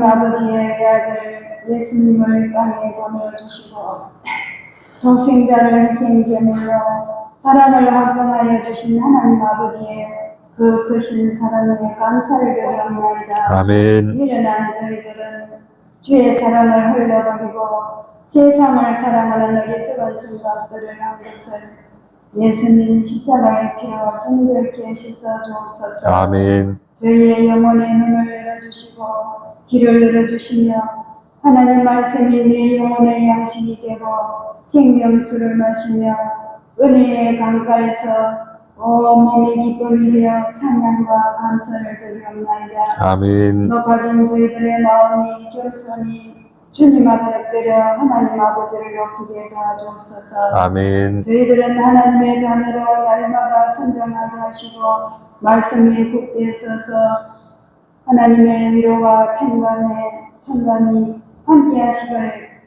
하나님 아버지의 아들 예수님을 땅에 보내주시고 독생자를 희생제물로 사랑을 확정하여 주신 하나님 아버지의 그 크신 사랑에 감사를 드리옵나이다. 아멘. 미련한 저희들은 주의 사랑을 흘려버리고 세상을 사랑하는 어리석은 생각들을 한 것을 예수님 십자가의 피로 정결케 씻어 주옵소서. 아멘. 저희의 영혼의 눈을 열어주시고 길을 열어주시며 하나님 말씀이 내 영혼의 양식이 되고 생명수를 마시며 은혜의 강가에서 온몸이 기쁨이며 찬양과 감사를 드리옵나이다. 아멘. 높아진 저희들의 마음이 겸손히 주님 앞에 엎드려 하나님 아버지를 높이게 도와주옵소서. 아멘. 저희들은 하나님의 자녀로 날마다 성장하게 하시고 말씀이 굳게 서서 하나님의 위로와 평강이 함께 하시길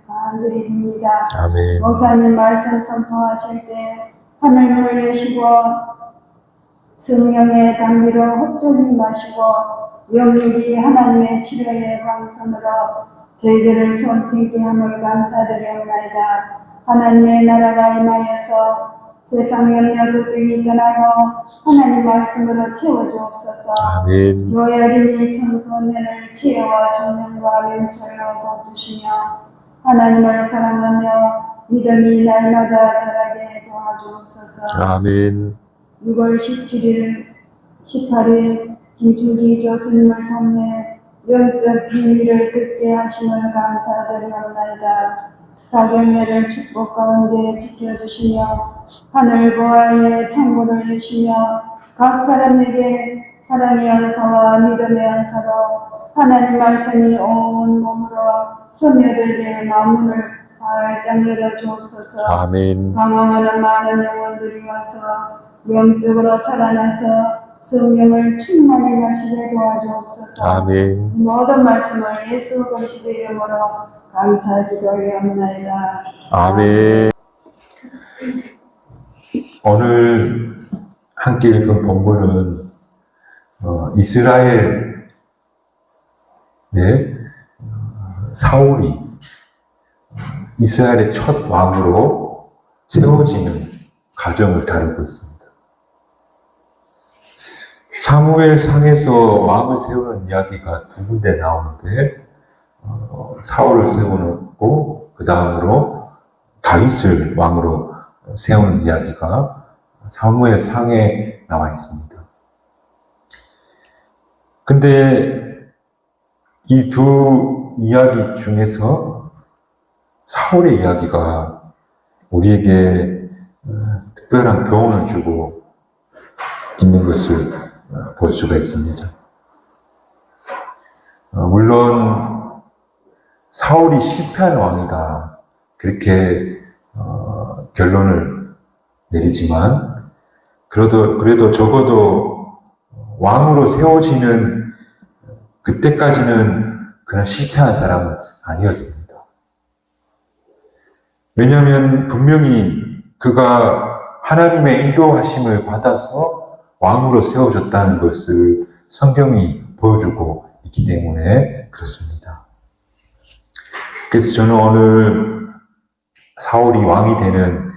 간절히 빕니다. 아멘. 목사님 말씀 선포하실 때 하늘문을 여시고 성령의 담비로 흡족히 마시고 영육이 하나님의 치료의 방선으로 저희들을 손쓰게 함을 감사드리옵나이다. 하나님의 나라가 임하여서 세상 염려 걱정이 떠나고 하나님 말씀으로 채워주옵소서. 아멘. 교회 어린이 청소년을 지혜와 존경과 명철로 도와주시며 하나님을 사랑하며 믿음이 날마다 자라게 도와주옵소서. 아멘. 6월 17일, 18일 김충기 교수님을 통해 영적 비밀을 듣게 하심을 감사드리옵나이다. 사경례를 축복 가운데 지켜주시며 하늘 보아의 창문을 여시며 각 사람에게 사랑의 은사와 믿음의 은사로 하나님 말씀이 온 몸으로 스며들게 마음문을 활짝 열어주옵소서. 아멘. 방황하는 많은 영혼들이 와서 영적으로 살아나서 성령을 충만히 마시게 도와주옵소서. 아멘. 모든 말씀을 예수 그리스도의 이름으로 감사하기도 하옵나이다. 아멘. 오늘 함께 읽은 본문은 이스라엘의 사울이 이스라엘의 첫 왕으로 세워지는 과정을 다루고 있습니다. 사무엘 상에서 왕을 세우는 이야기가 두 군데 나오는데 사울을 세워놓고 그 다음으로 다윗을 왕으로 세우는 이야기가 사무엘 상에 나와 있습니다. 근데 이 두 이야기 중에서 사울의 이야기가 우리에게 특별한 교훈을 주고 있는 것을 볼 수가 있습니다. 물론 사울이 실패한 왕이다 그렇게 결론을 내리지만 그래도 적어도 왕으로 세워지는 그때까지는 그런 실패한 사람은 아니었습니다. 왜냐하면 분명히 그가 하나님의 인도하심을 받아서 왕으로 세워졌다는 것을 성경이 보여주고 있기 때문에 그렇습니다. 그래서 저는 오늘 사울이 왕이 되는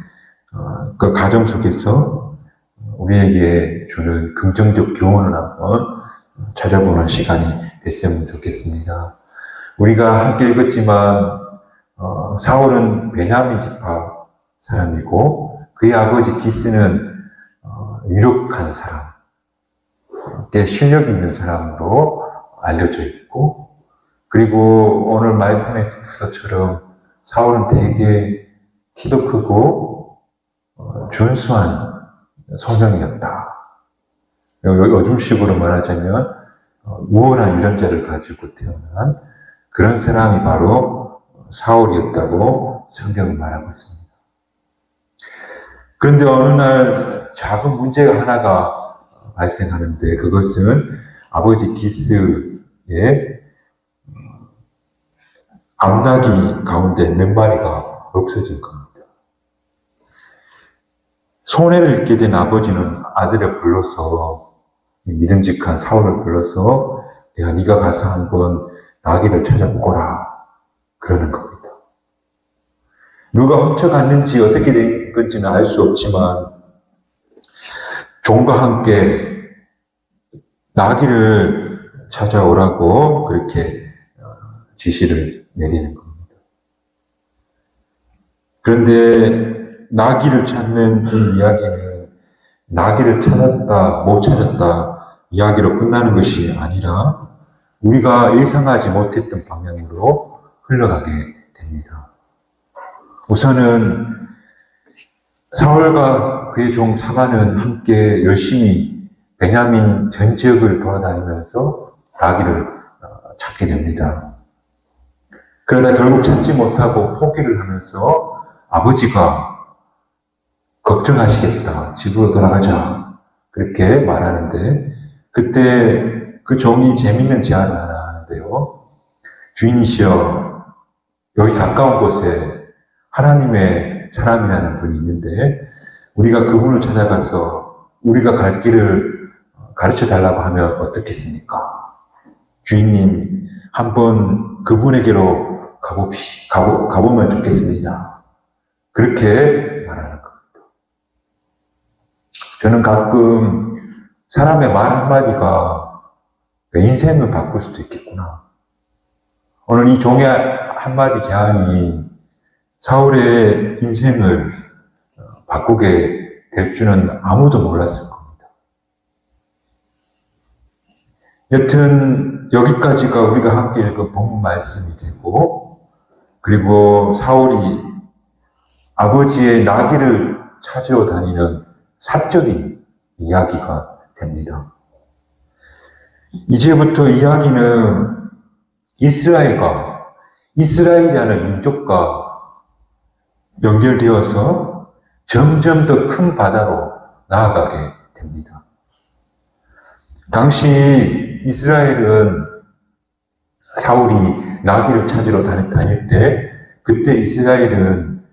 그 과정 속에서 우리에게 주는 긍정적 교훈을 한번 찾아보는 시간이 됐으면 좋겠습니다. 우리가 함께 읽었지만 사울은 베냐민 지파 사람이고 그의 아버지 기스는 유력한 사람, 꽤 실력 있는 사람으로 알려져 있고, 그리고 오늘 말씀에서처럼 사울은 되게 키도 크고 준수한 소명이었다. 요즘식으로 말하자면 우월한 유전자를 가지고 태어난 그런 사람이 바로 사울이었다고 성경은 말하고 있습니다. 그런데 어느 날 작은 문제가 하나가 발생하는데 그것은 아버지 기스의 암나귀 가운데 몇 마리가 없어진 겁니다. 손해를 입게 된 아버지는 아들을 불러서 믿음직한 사울을 불러서 네가 가서 한번 나귀를 찾아보거라. 그러는 겁니다. 누가 훔쳐갔는지 어떻게 된 건지는 알 수 없지만 종과 함께 나귀를 찾아오라고 그렇게 지시를 내리는 겁니다. 그런데 나귀를 찾는 이 이야기는 나귀를 찾았다, 못 찾았다 이야기로 끝나는 것이 아니라 우리가 예상하지 못했던 방향으로 흘러가게 됩니다. 우선은 사울과 그의 종 사반은 함께 열심히 베냐민 전 지역을 돌아다니면서 나귀를 찾게 됩니다. 그러다 결국 찾지 못하고 포기를 하면서 아버지가 걱정하시겠다. 집으로 돌아가자. 그렇게 말하는데 그때 그 종이 재밌는 제안을 하나 하는데요. 주인이시여, 여기 가까운 곳에 하나님의 사람이라는 분이 있는데 우리가 그분을 찾아가서 우리가 갈 길을 가르쳐 달라고 하면 어떻겠습니까? 주인님, 한번 그분에게로 가보면 좋겠습니다. 그렇게 말하는 겁니다. 저는 가끔 사람의 말 한마디가 인생을 바꿀 수도 있겠구나. 오늘 이 종의 한마디 제안이 사울의 인생을 바꾸게 될 줄은 아무도 몰랐을 겁니다. 여튼 여기까지가 우리가 함께 읽은 본문 말씀이 되고, 그리고 사울이 아버지의 나귀를 찾으러 다니는 사적인 이야기가 됩니다. 이제부터 이야기는 이스라엘이라는 민족과 연결되어서 점점 더 큰 바다로 나아가게 됩니다. 당시 이스라엘은 사울이 나귀를 찾으러 다닐 때 그때 이스라엘은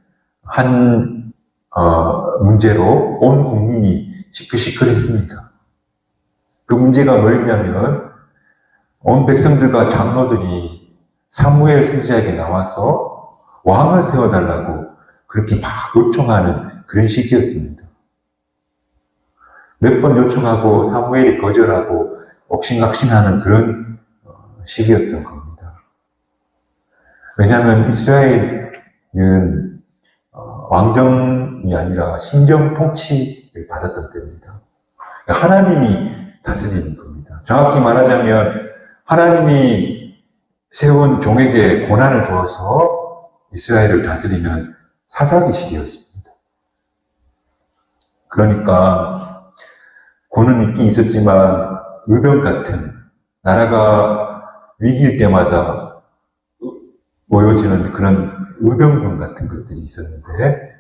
한 문제로 온 국민이 시끌시끌했습니다. 그 문제가 뭐였냐면 온 백성들과 장로들이 사무엘 선지자에게 나와서 왕을 세워달라고 그렇게 막 요청하는 그런 시기였습니다. 몇 번 요청하고 사무엘이 거절하고 옥신각신하는 그런 시기였던 겁니다. 왜냐하면 이스라엘은 왕정이 아니라 신정 통치를 받았던 때입니다. 하나님이 다스리는 겁니다. 정확히 말하자면 하나님이 세운 종에게 고난을 주어서 이스라엘을 다스리는 사사기 시대였습니다. 그러니까 군은 있긴 있었지만 의병 같은 나라가 위기일 때마다 모여지는 그런 의병군 같은 것들이 있었는데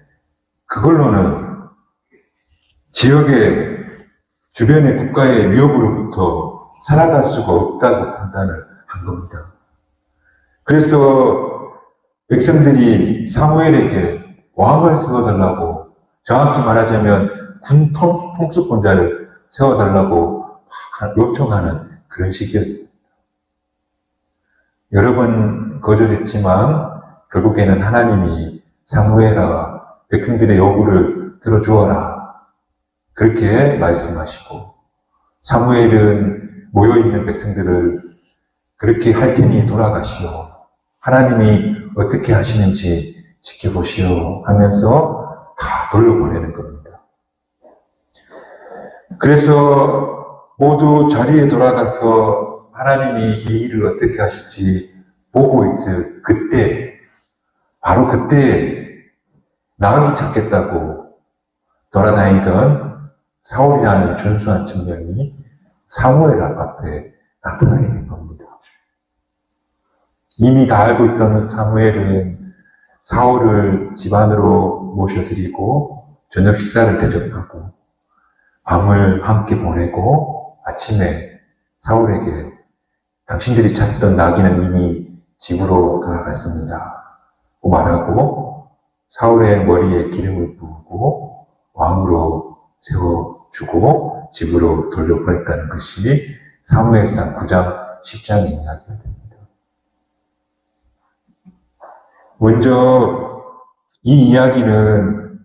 그걸로는 지역의 주변의 국가의 위협으로부터 살아갈 수가 없다고 판단을 한 겁니다. 그래서 백성들이 사무엘에게 왕을 세워달라고, 정확히 말하자면 군 통수권자를 세워달라고 요청하는 그런 시기였습니다. 여러 번 거절했지만 결국에는 하나님이 사무엘아, 백성들의 요구를 들어주어라. 그렇게 말씀하시고 사무엘은 모여있는 백성들을 그렇게 할 테니 돌아가시오. 하나님이 어떻게 하시는지 지켜보시오 하면서 다 돌려보내는 겁니다. 그래서 모두 자리에 돌아가서 하나님이 이 일을 어떻게 하실지 보고 있을 그때, 바로 그때 나귀 찾겠다고 돌아다니던 사울이라는 준수한 청년이 사무엘 앞에 나타나게 된 겁니다. 이미 다 알고 있던 사무엘은 사울을 집 안으로 모셔드리고 저녁 식사를 대접하고 밤을 함께 보내고 아침에 사울에게 당신들이 찾던 나귀는 이미 집으로 돌아갔습니다. 고 말하고 사울의 머리에 기름을 부으고 왕으로 세워주고 집으로 돌려보냈다는 것이 사무엘상 9장 10장의 이야기가 됩니다. 먼저 이 이야기는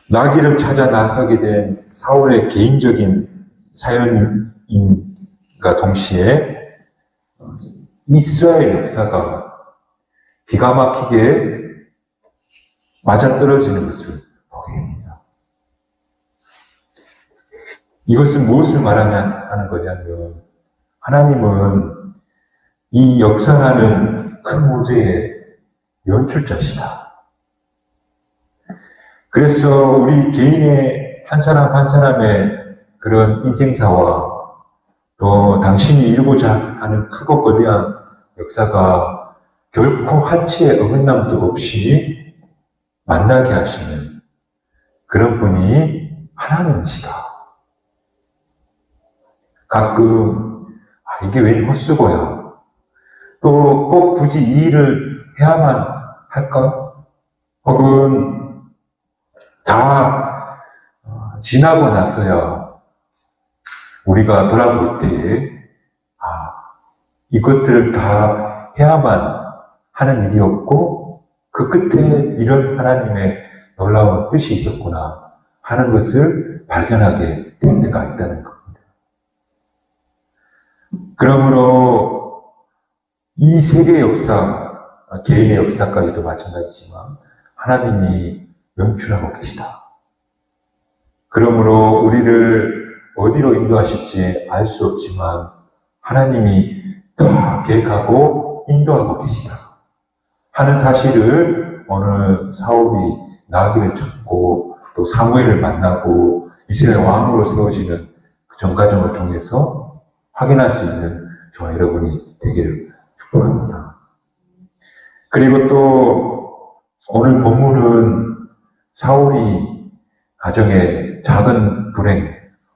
나귀를 찾아 나서게 된 사울의 개인적인 사연인과 동시에 이스라엘 역사가 기가 막히게 맞아떨어지는 것을 보게 됩니다. 이것은 무엇을 말하는 거냐면 하나님은 이 역사라는 큰 무대의 연출자시다. 그래서 우리 개인의 한 사람 한 사람의 그런 인생사와 또 당신이 이루고자 하는 크고 거대한 역사가 결코 한치의 어긋남도 없이 만나게 하시는 그런 분이 하나님이시다. 가끔 이게 웬 헛수고야. 또 꼭 굳이 이 일을 해야만 할까? 혹은 다 지나고 나서야 우리가 돌아볼 때에 이것들을 다 해야만 하는 일이었고 그 끝에 이런 하나님의 놀라운 뜻이 있었구나 하는 것을 발견하게 될 때가 있다는 겁니다. 그러므로 이 세계의 역사, 개인의 역사까지도 마찬가지지만 하나님이 연출하고 계시다. 그러므로 우리를 어디로 인도하실지 알 수 없지만 하나님이 다 계획하고 인도하고 계시다 하는 사실을 오늘 사울이 나귀를 잡고 또 사무엘을 만나고 이스라엘 왕으로 세워지는 그 전과정을 통해서 확인할 수 있는 저와 여러분이 되기를 축복합니다. 그리고 또 오늘 본문은 사울이 가정의 작은 불행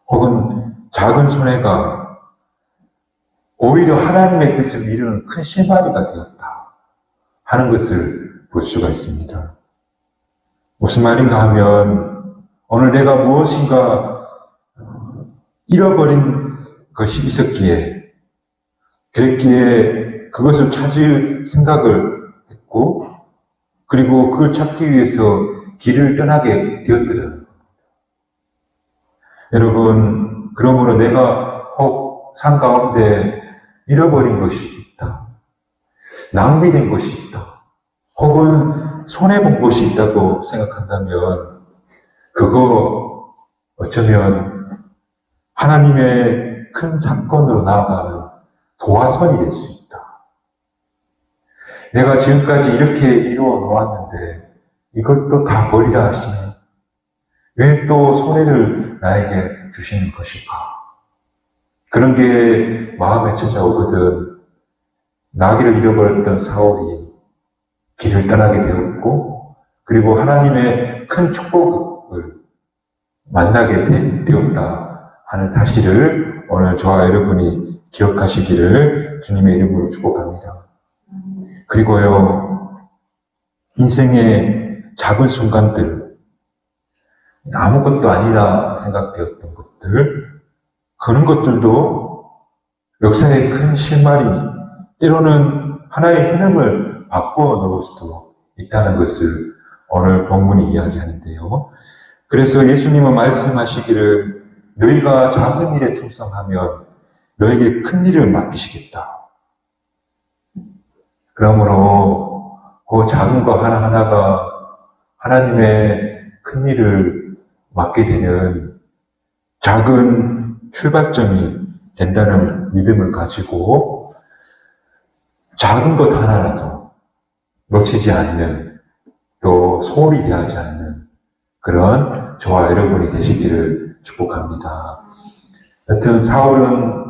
혹은 작은 손해가 오히려 하나님의 뜻을 이루는 큰 실마리가 되었다 하는 것을 볼 수가 있습니다. 무슨 말인가 하면 오늘 내가 무엇인가 잃어버린 것이 있었기에 그랬기에 그것을 찾을 생각을 했고 그리고 그걸 찾기 위해서 길을 떠나게 되었더라고요. 여러분, 그러므로 내가 혹 산 가운데 잃어버린 것이 있다. 낭비된 것이 있다. 혹은 손해본 것이 있다고 생각한다면 그거 어쩌면 하나님의 큰 사건으로 나아가는 도화선이 될 수 있다. 내가 지금까지 이렇게 이루어 놓았는데 이걸 또 다 버리라 하시네. 왜 또 손해를 나에게 주시는 것일까? 그런 게 마음에 찾아오거든. 나귀를 잃어버렸던 사울이 길을 떠나게 되었고 그리고 하나님의 큰 축복을 만나게 되었다 하는 사실을 오늘 저와 여러분이 기억하시기를 주님의 이름으로 축복합니다. 그리고요, 인생의 작은 순간들, 아무것도 아니다 생각되었던 것들, 그런 것들도 역사의 큰 실마리, 때로는 하나의 흐름을 바꾸어 놓을 수도 있다는 것을 오늘 본문이 이야기하는데요. 그래서 예수님은 말씀하시기를 너희가 작은 일에 충성하면 너에게 큰 일을 맡기시겠다. 그러므로 그 작은 거 하나하나가 하나님의 큰 일을 맡게 되는 작은 출발점이 된다는 믿음을 가지고 작은 것 하나라도 놓치지 않는 또 소홀히 대하지 않는 그런 저와 여러분이 되시기를 축복합니다. 여튼 사울은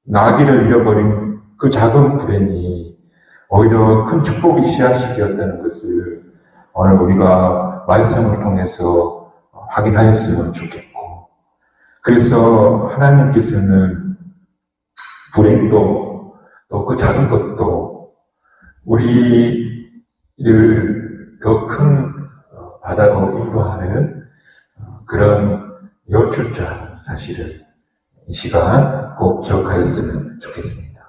나귀를 잃어버린 그 작은 불행이 오히려 큰 축복이 씨앗이 되었다는 것을 오늘 우리가 말씀을 통해서 확인하였으면 좋겠고 그래서 하나님께서는 불행도 또 그 작은 것도 우리를 더 큰 바다로 인도하는 그런 연출자 사실을 이 시간 꼭 기억하였으면 좋겠습니다.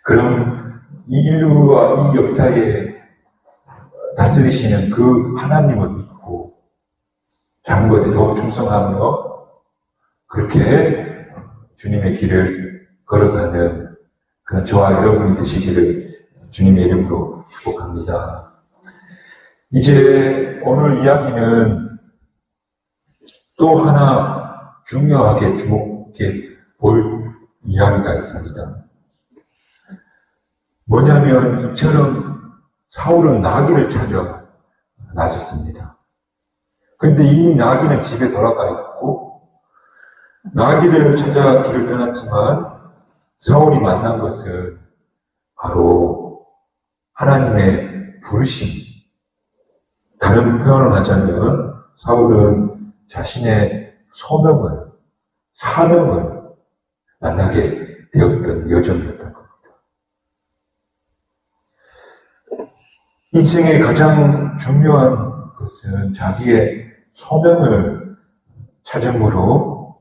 그럼 이 인류와 이 역사에 다스리시는 그 하나님을 믿고 작은 것에 더욱 충성하며 그렇게 주님의 길을 걸어가는 그런 저와 여러분이 되시기를 주님의 이름으로 축복합니다. 이제 오늘 이야기는 또 하나 중요하게 주목해 볼 이야기가 있습니다. 뭐냐면 이처럼 사울은 나귀를 찾아 나섰습니다. 그런데 이미 나귀는 집에 돌아가 있고 나귀를 찾아 길을 떠났지만 사울이 만난 것은 바로 하나님의 부르심. 다른 표현을 하자면 사울은 자신의 소명을, 사명을 만나게 되었던 여정이었던 겁니다. 인생의 가장 중요한 것은 자기의 소명을 찾음으로,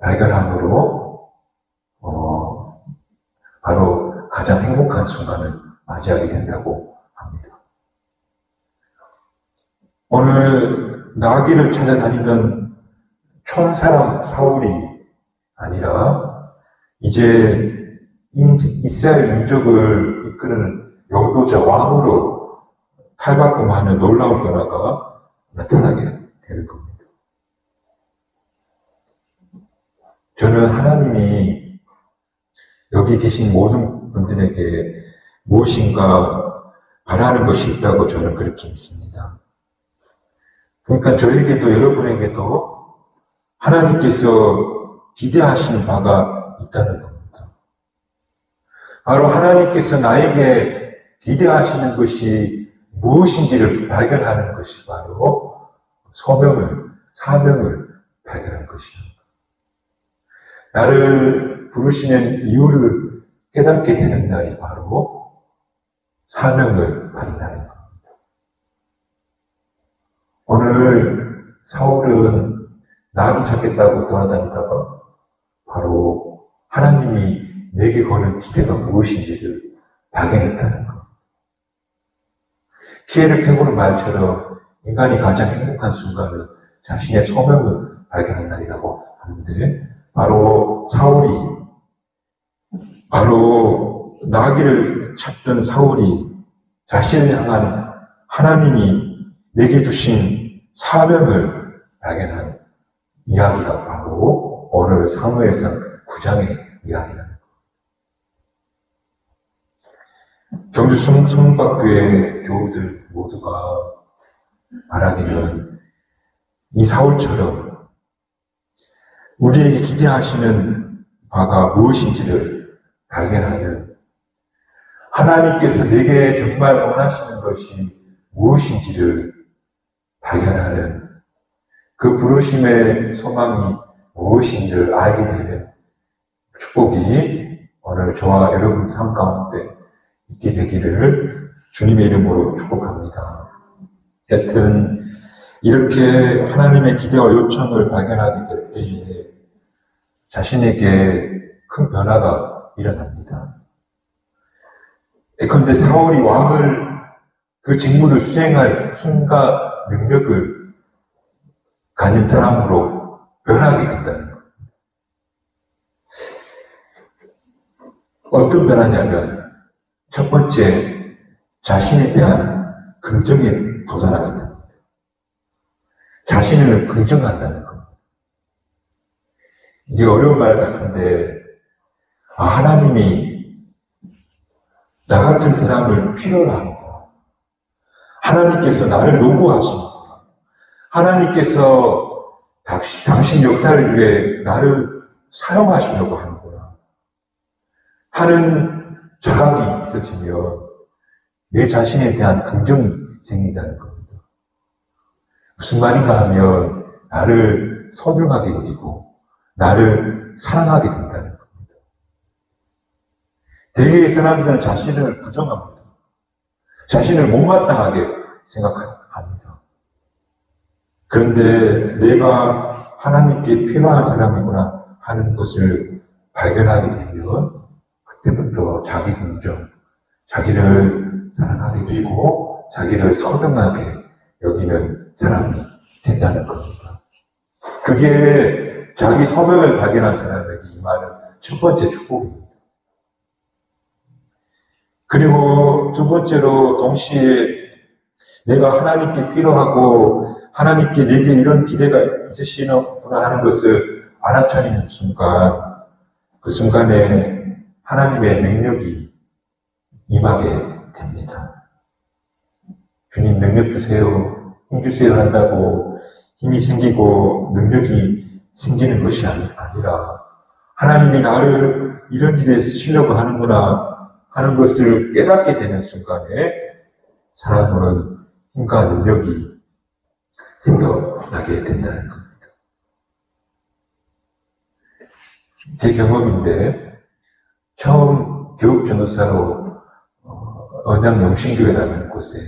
발견함으로, 바로 가장 행복한 순간을 맞이하게 된다고 합니다. 오늘 나귀를 찾아다니던 촌사람 사울이 아니라 이제 이스라엘 민족을 이끄는 영도자 왕으로 탈바꿈하는 놀라운 변화가 나타나게 되는 겁니다. 저는 하나님이 여기 계신 모든 분들에게 무엇인가 바라는 것이 있다고 저는 그렇게 믿습니다. 그러니까 저에게도 여러분에게도 하나님께서 기대하시는 바가 있다는 겁니다. 바로 하나님께서 나에게 기대하시는 것이 무엇인지를 발견하는 것이 바로 소명을, 사명을 발견한 것입니다. 나를 부르시는 이유를 깨닫게 되는 날이 바로 사명을 발견하는 겁니다. 오늘 사울은 나귀 찾겠다고 돌아다니다가 바로 하나님이 내게 거는 기대가 무엇인지를 발견했다는 것. 키에르 케고르 말처럼 인간이 가장 행복한 순간은 자신의 소명을 발견한 날이라고 하는데 바로 사울이, 바로 나귀를 찾던 사울이 자신을 향한 하나님이 내게 주신 사명을 발견한 이야기가 바로 오늘 사무엘상 9장의 이야기라는 것. 경주 성박교회 교우들 모두가 바라기는 이 사울처럼 우리에게 기대하시는 바가 무엇인지를 발견하는, 하나님께서 내게 정말 원하시는 것이 무엇인지를 발견하는, 그 부르심의 소망이 무엇인지를 알게 되는 축복이 오늘 저와 여러분 삶 가운데 있게 되기를 주님의 이름으로 축복합니다. 여튼 이렇게 하나님의 기대와 요청을 발견하게 될 때에 자신에게 큰 변화가 일어납니다. 예컨대 사울이 왕을, 그 직무를 수행할 힘과 능력을 가진 사람으로 변하게 된다는 것. 어떤 변화냐면 첫 번째, 자신에 대한 긍정에 도전하게 됩니다. 자신을 긍정한다는 것. 이게 어려운 말 같은데, 하나님이 나 같은 사람을 필요로 하는구나. 하나님께서 나를 요구하시는구나. 하나님께서 당신 역사를 위해 나를 사용하시려고 하는구나 하는 자각이 있어지면 내 자신에 대한 긍정이 생긴다는 겁니다. 무슨 말인가 하면 나를 소중하게 여기고 나를 사랑하게 된다는 겁니다. 대개의 사람들은 자신을 부정합니다. 자신을 못마땅하게 생각합니다. 그런데 내가 하나님께 필요한 사람이구나 하는 것을 발견하게 되면 그때부터 자기 긍정, 자기를 사랑하게 되고 자기를 소중하게 여기는 사람이 된다는 겁니다. 그게 자기 소명을 발견한 사람에게 임하는 첫 번째 축복입니다. 그리고 두 번째로 동시에 내가 하나님께 필요하고 하나님께 내게 이런 기대가 있으시구나 하는 것을 알아차리는 순간, 그 순간에 하나님의 능력이 임하게 됩니다. 주님 능력 주세요, 힘 주세요 한다고 힘이 생기고 능력이 생기는 것이 아니라 하나님이 나를 이런 일에 쓰시려고 하는구나 하는 것을 깨닫게 되는 순간에 사람은 힘과 능력이 생겨나게 된다는 겁니다. 제 경험인데 처음 교육전도사로 언양영신교회라는 곳에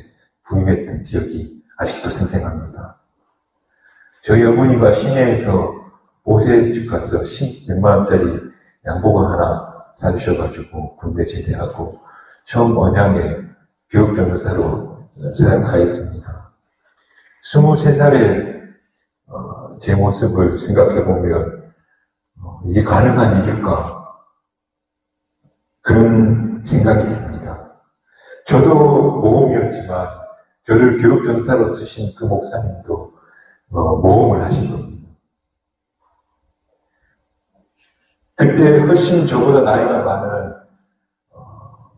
부임했던 기억이 아직도 생생합니다. 저희 어머니가 시내에서 보세집 가서 100만 원짜리 양복을 하나 사주셔가지고 군대 제대하고 처음 언양에 교육전도사로 사역하였습니다. 23살에 제 모습을 생각해보면 이게 가능한 일일까? 그런 생각이 듭니다. 저도 모험이었지만 저를 교육전도사로 쓰신 그 목사님도 모험을 하신 겁니다. 그때 훨씬 저보다 나이가 많은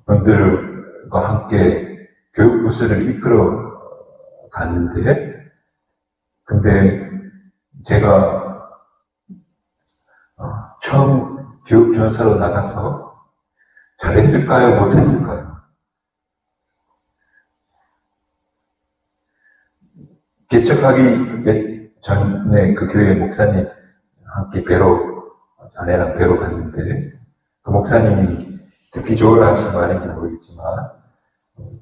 분들과 함께 교육부서를 이끌어 갔는데, 근데 제가 처음 교육전사로 나가서 잘했을까요? 못했을까요? 개척하기 전에 그 교회 목사님 함께 아내랑 뵈러 갔는데, 그 목사님이 듣기 좋으라 하신 말인지 모르겠지만,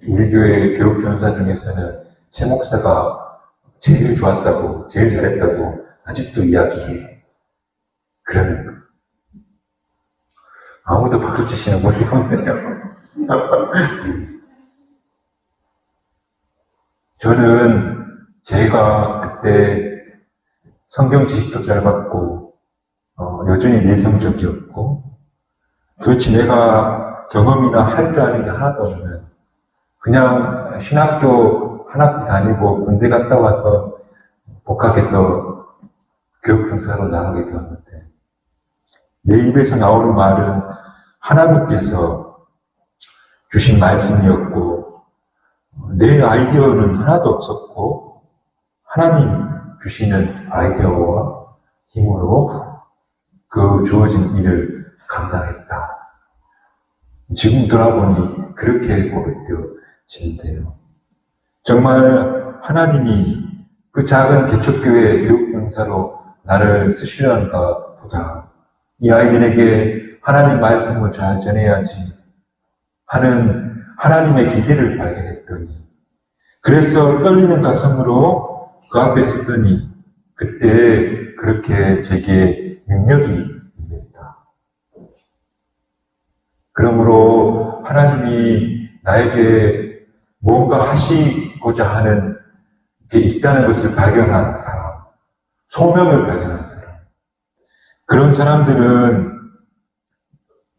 우리 교회 교육전사 중에서는 최 목사가 제일 좋았다고, 제일 잘했다고 아직도 이야기해. 그러는 거. 아무도 박수 치시는 분이 없네요. 저는 제가 그때 성경 지식도 잘 받고, 여전히 내성적이었고, 도대체 내가 경험이나 할 줄 아는 게 하나도 없는, 그냥 신학교 한 학기 다니고 군대 갔다 와서 복학해서 교육전사로 나가게 되었는데, 내 입에서 나오는 말은 하나님께서 주신 말씀이었고, 내 아이디어는 하나도 없었고, 하나님 주시는 아이디어와 힘으로 그 주어진 일을 감당했다. 지금 돌아보니 그렇게 고백되어지는데요. 정말 하나님이 그 작은 개척교회 교육전사로 나를 쓰시려는가 보다 이 아이들에게 하나님 말씀을 잘 전해야지 하는 하나님의 기대를 발견했더니, 그래서 떨리는 가슴으로 그 앞에 섰더니 그때 그렇게 제게 능력이 임했다. 그러므로 하나님이 나에게 뭔가 하시고자 하는 게 있다는 것을 발견한 사람, 소명을 발견한 사람, 그런 사람들은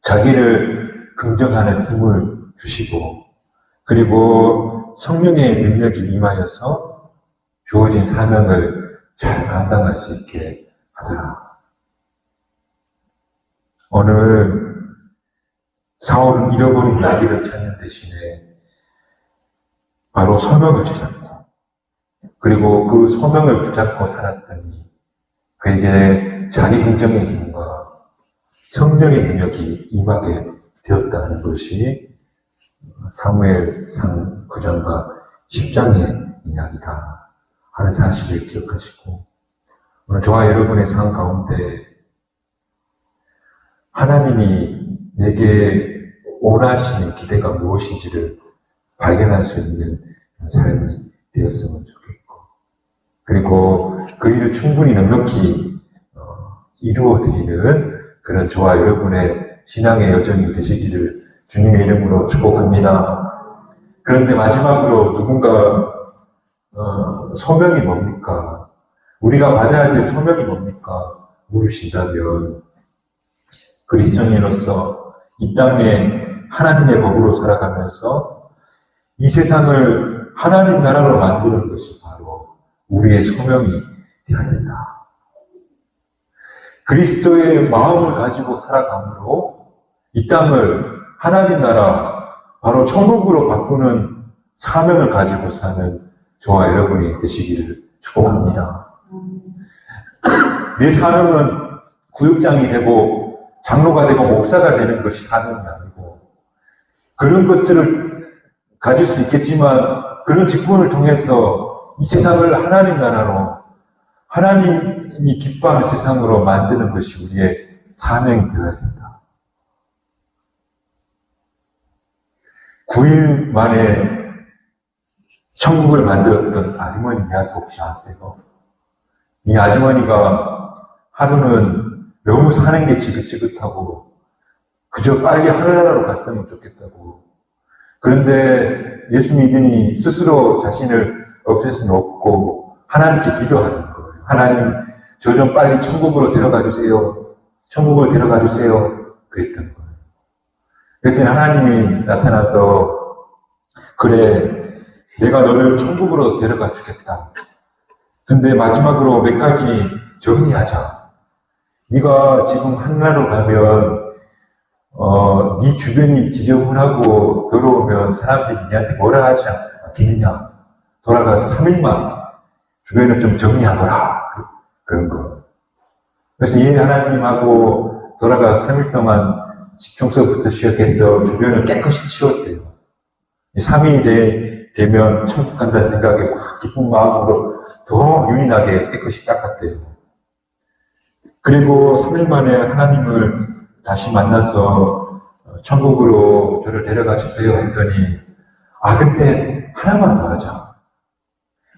자기를 긍정하는 힘을 주시고, 그리고 성령의 능력이 임하여서 주어진 사명을 잘 감당할 수 있게 하더라. 오늘 사울은 잃어버린 나귀를 찾는 대신에 바로 소명을 찾았고, 그리고 그 소명을 붙잡고 살았더니 그에게 자기 긍정의 힘과 성령의 능력이 임하게 되었다는 것이 사무엘상 9장과 10장의 이야기다 하는 사실을 기억하시고, 오늘 저와 여러분의 삶 가운데 하나님이 내게 원하시는 기대가 무엇인지를 발견할 수 있는 삶이 되었으면 좋겠고, 그리고 그 일을 충분히 넉넉히 이루어드리는 그런 저와 여러분의 신앙의 여정이 되시기를 주님의 이름으로 축복합니다. 그런데 마지막으로 누군가 소명이 뭡니까? 우리가 받아야 될 소명이 뭡니까? 물으신다면 그리스도인으로서 이 땅에 하나님의 법으로 살아가면서 이 세상을 하나님 나라로 만드는 것이 바로 우리의 소명이 되어야 된다. 그리스도의 마음을 가지고 살아감으로 이 땅을 하나님 나라, 바로 천국으로 바꾸는 사명을 가지고 사는 저와 여러분이 되시기를 축복합니다. 내 사명은 구역장이 되고 장로가 되고 목사가 되는 것이 사명이 아니고, 그런 것들을 가질 수 있겠지만 그런 직분을 통해서 이 세상을 하나님 나라로, 하나님이 기뻐하는 세상으로 만드는 것이 우리의 사명이 되어야 된다. 9일 만에 천국을 만들었던 아주머니 이야기 혹시 아세요? 이 아주머니가 하루는 너무 사는 게 지긋지긋하고 그저 빨리 하늘나라로 갔으면 좋겠다고. 그런데 예수 믿으니 스스로 자신을 없앨 수는 없고 하나님께 기도하는 거예요. 하나님, 저 좀 빨리 천국으로 데려가 주세요. 천국으로 데려가 주세요. 그랬던 거예요. 그랬더니 하나님이 나타나서, 그래, 내가 너를 천국으로 데려가 주겠다. 근데 마지막으로 몇 가지 정리하자. 네가 지금 하늘나라로 가면 네 주변이 지저분하고 더러우면 사람들이 네한테 뭐라 하지 않겠느냐. 돌아가서 3일만 주변을 좀 정리하거라. 그런 거. 그래서 예, 하나님하고 돌아가서 3일 동안 집 청소부터 시작해서 주변을 깨끗이 치웠대요. 3일이 되면 천국 간다는 생각에 확 기쁜 마음으로 더 윤인하게 깨끗이 닦았대요. 그리고 3일 만에 하나님을 다시 만나서 천국으로 저를 데려가 주세요 했더니, 근데 하나만 더 하자.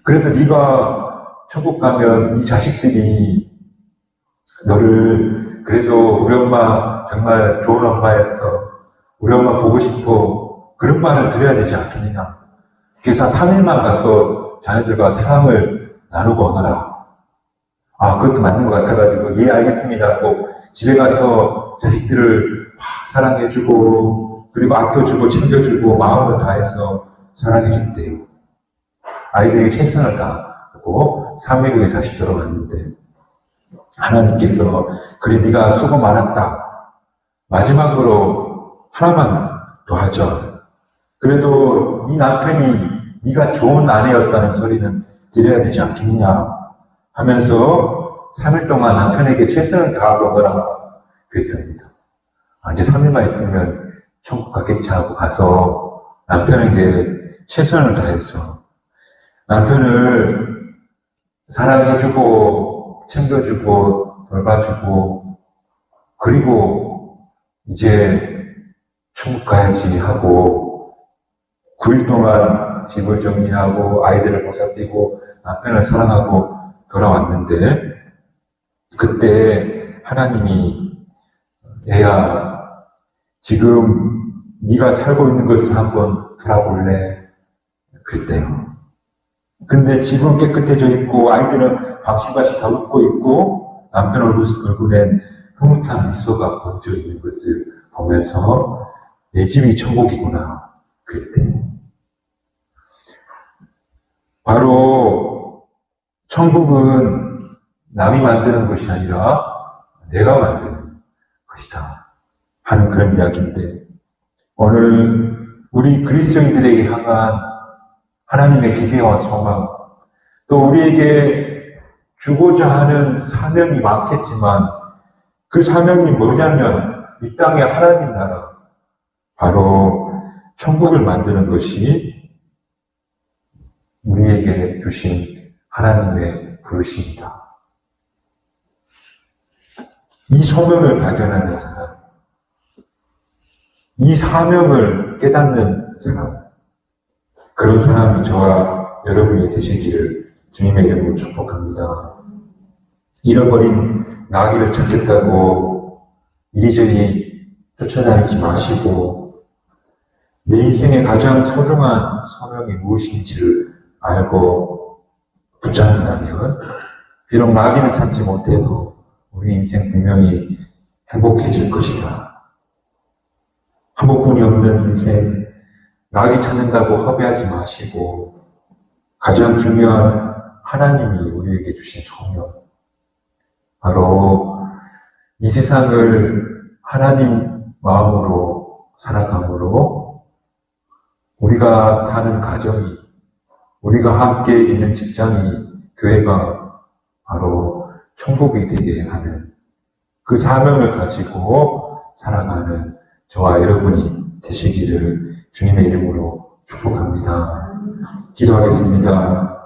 그래도 네가 천국 가면 네 자식들이 너를, 그래도 우리 엄마 정말 좋은 엄마였어, 우리 엄마 보고 싶어, 그런 말을 드려야 되지 않겠느냐. 그래서 3일만 가서 자녀들과 사랑을 나누고 오너라. 그것도 맞는 것 같아가지고 예, 알겠습니다 하고 집에 가서 자식들을 사랑해주고, 그리고 아껴주고 챙겨주고 마음을 다해서 사랑해줬대요. 아이들에게 최선을 다하고 3일 후에 다시 돌아왔는데 하나님께서, 그래, 네가 수고 많았다. 마지막으로 하나만 더 하자. 그래도 네 남편이 네가 좋은 아내였다는 소리는 드려야 되지 않겠느냐 하면서 3일 동안 남편에게 최선을 다하고 오너라 그랬답니다. 이제 3일만 있으면 천국 가겠지 하고 가서 남편에게 최선을 다해서 남편을 사랑해주고 챙겨주고 돌봐주고, 그리고 이제 천국 가야지 하고 9일 동안 집을 정리하고 아이들을 보살피고 남편을 사랑하고 돌아왔는데, 그때 하나님이 애야, 지금 네가 살고 있는 것을 한번 돌아볼래? 그랬대요. 근데 집은 깨끗해져 있고 아이들은 방실방실 다 웃고 있고 남편 얼굴엔 흐뭇한 미소가 번져 있는 것을 보면서 내 집이 천국이구나 그랬대요. 바로 천국은 남이 만드는 것이 아니라 내가 만드는 것이다 하는 그런 이야기인데, 오늘 우리 그리스도인들에게 향한 하나님의 기대와 소망, 또 우리에게 주고자 하는 사명이 많겠지만 그 사명이 뭐냐면 이 땅의 하나님 나라, 바로 천국을 만드는 것이 우리에게 주신 하나님의 부르심이다. 이 소명을 발견하는 사람, 이 사명을 깨닫는 사람, 그런 사람이 저와 여러분이 되시기를 주님의 이름으로 축복합니다. 잃어버린 나귀를 찾겠다고 이리저리 쫓아다니지 마시고 내 인생의 가장 소중한 소명이 무엇인지를 알고 붙잡는다면, 비록 나귀는 찾지 못해도 우리 인생 분명히 행복해질 것이다. 한 번뿐이 없는 인생, 나귀 찾는다고 허비하지 마시고, 가장 중요한 하나님이 우리에게 주신 소명, 바로 이 세상을 하나님 마음으로 살아감으로 우리가 사는 가정이, 우리가 함께 있는 직장이, 교회가 바로 천국이 되게 하는 그 사명을 가지고 살아가는 저와 여러분이 되시기를 주님의 이름으로 축복합니다. 기도하겠습니다.